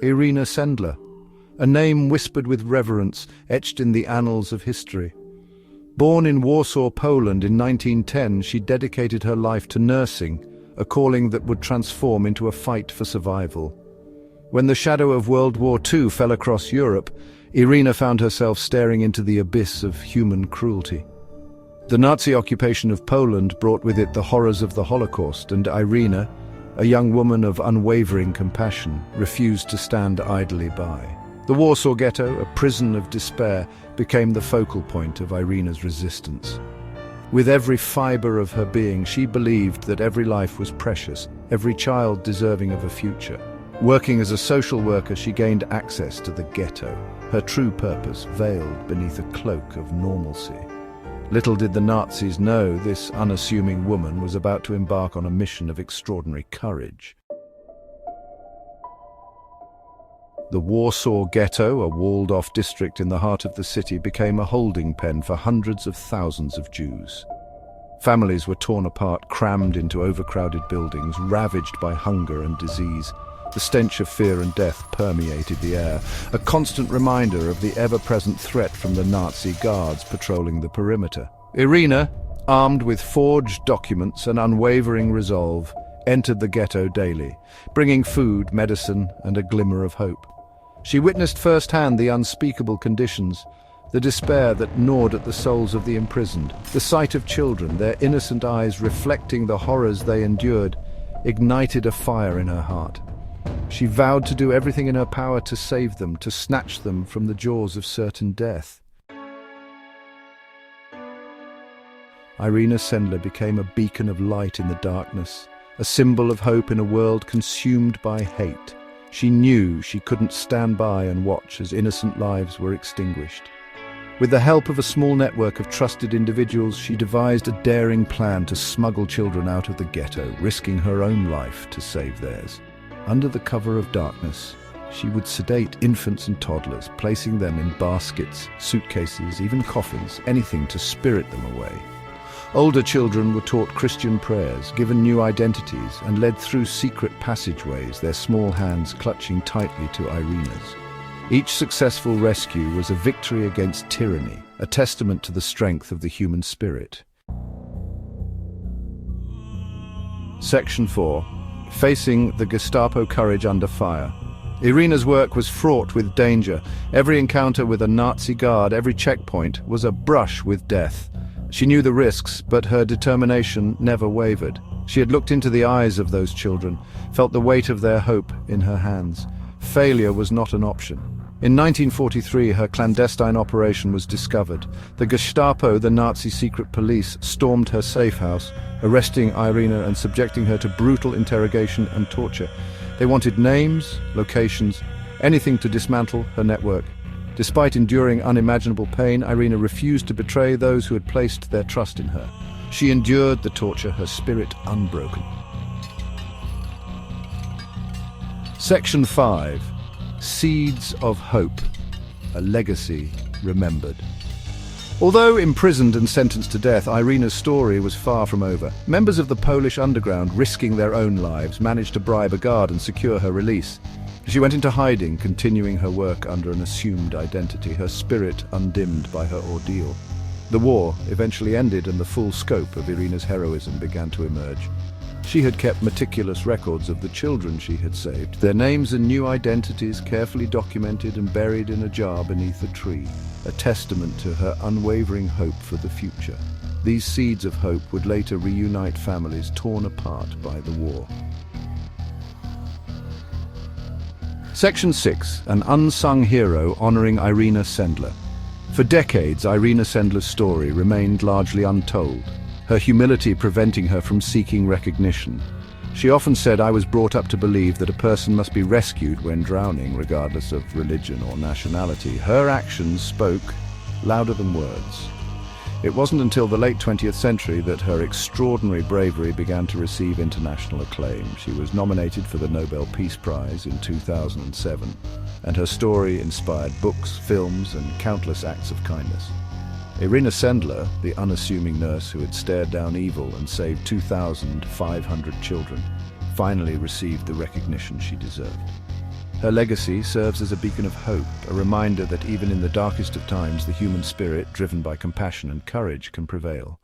Irena Sendler, a name whispered with reverence, etched in the annals of history. Born in Warsaw, Poland in 1910, she dedicated her life to nursing, a calling that would transform into a fight for survival. When the shadow of World War II fell across Europe, Irena found herself staring into the abyss of human cruelty. The Nazi occupation of Poland brought with it the horrors of the Holocaust, and Irena, a young woman of unwavering compassion, refused to stand idly by. The Warsaw Ghetto, a prison of despair, became the focal point of Irena's resistance. With every fiber of her being, she believed that every life was precious, every child deserving of a future. Working as a social worker, she gained access to the ghetto, her true purpose veiled beneath a cloak of normalcy. Little did the Nazis know this unassuming woman was about to embark on a mission of extraordinary courage. The Warsaw Ghetto, a walled-off district in the heart of the city, became a holding pen for hundreds of thousands of Jews. Families were torn apart, crammed into overcrowded buildings, ravaged by hunger and disease. The stench of fear and death permeated the air, a constant reminder of the ever-present threat from the Nazi guards patrolling the perimeter. Irena, armed with forged documents and unwavering resolve, entered the ghetto daily, bringing food, medicine, and a glimmer of hope. She witnessed firsthand the unspeakable conditions, the despair that gnawed at the souls of the imprisoned. The sight of children, their innocent eyes reflecting the horrors they endured, ignited a fire in her heart. She vowed to do everything in her power to save them, to snatch them from the jaws of certain death. Irena Sendler became a beacon of light in the darkness, a symbol of hope in a world consumed by hate. She knew she couldn't stand by and watch as innocent lives were extinguished. With the help of a small network of trusted individuals, she devised a daring plan to smuggle children out of the ghetto, risking her own life to save theirs. Under the cover of darkness, she would sedate infants and toddlers, placing them in baskets, suitcases, even coffins, anything to spirit them away. Older children were taught Christian prayers, given new identities, and led through secret passageways, their small hands clutching tightly to Irena's. Each successful rescue was a victory against tyranny, a testament to the strength of the human spirit. Section 4. Facing the Gestapo courage under fire. Irena's work was fraught with danger. Every encounter with a Nazi guard, every checkpoint, was a brush with death. She knew the risks, but her determination never wavered. She had looked into the eyes of those children, felt the weight of their hope in her hands. Failure was not an option. In 1943, her clandestine operation was discovered. The Gestapo, the Nazi secret police, stormed her safe house, arresting Irena and subjecting her to brutal interrogation and torture. They wanted names, locations, anything to dismantle her network. Despite enduring unimaginable pain, Irena refused to betray those who had placed their trust in her. She endured the torture, her spirit unbroken. Section 5. Seeds of Hope. A legacy remembered. Although imprisoned and sentenced to death, Irena's story was far from over. Members of the Polish underground, risking their own lives, managed to bribe a guard and secure her release. She went into hiding, continuing her work under an assumed identity, her spirit undimmed by her ordeal. The war eventually ended and the full scope of Irena's heroism began to emerge. She had kept meticulous records of the children she had saved, their names and new identities carefully documented and buried in a jar beneath a tree, a testament to her unwavering hope for the future. These seeds of hope would later reunite families torn apart by the war. Section 6. An unsung hero honoring Irena Sendler. For decades, Irena Sendler's story remained largely untold, her humility preventing her from seeking recognition. She often said, "I was brought up to believe that a person must be rescued when drowning, regardless of religion or nationality." Her actions spoke louder than words. It wasn't until the late 20th century that her extraordinary bravery began to receive international acclaim. She was nominated for the Nobel Peace Prize in 2007, and her story inspired books, films, and countless acts of kindness. Irena Sendler, the unassuming nurse who had stared down evil and saved 2,500 children, finally received the recognition she deserved. Her legacy serves as a beacon of hope, a reminder that even in the darkest of times, the human spirit, driven by compassion and courage, can prevail.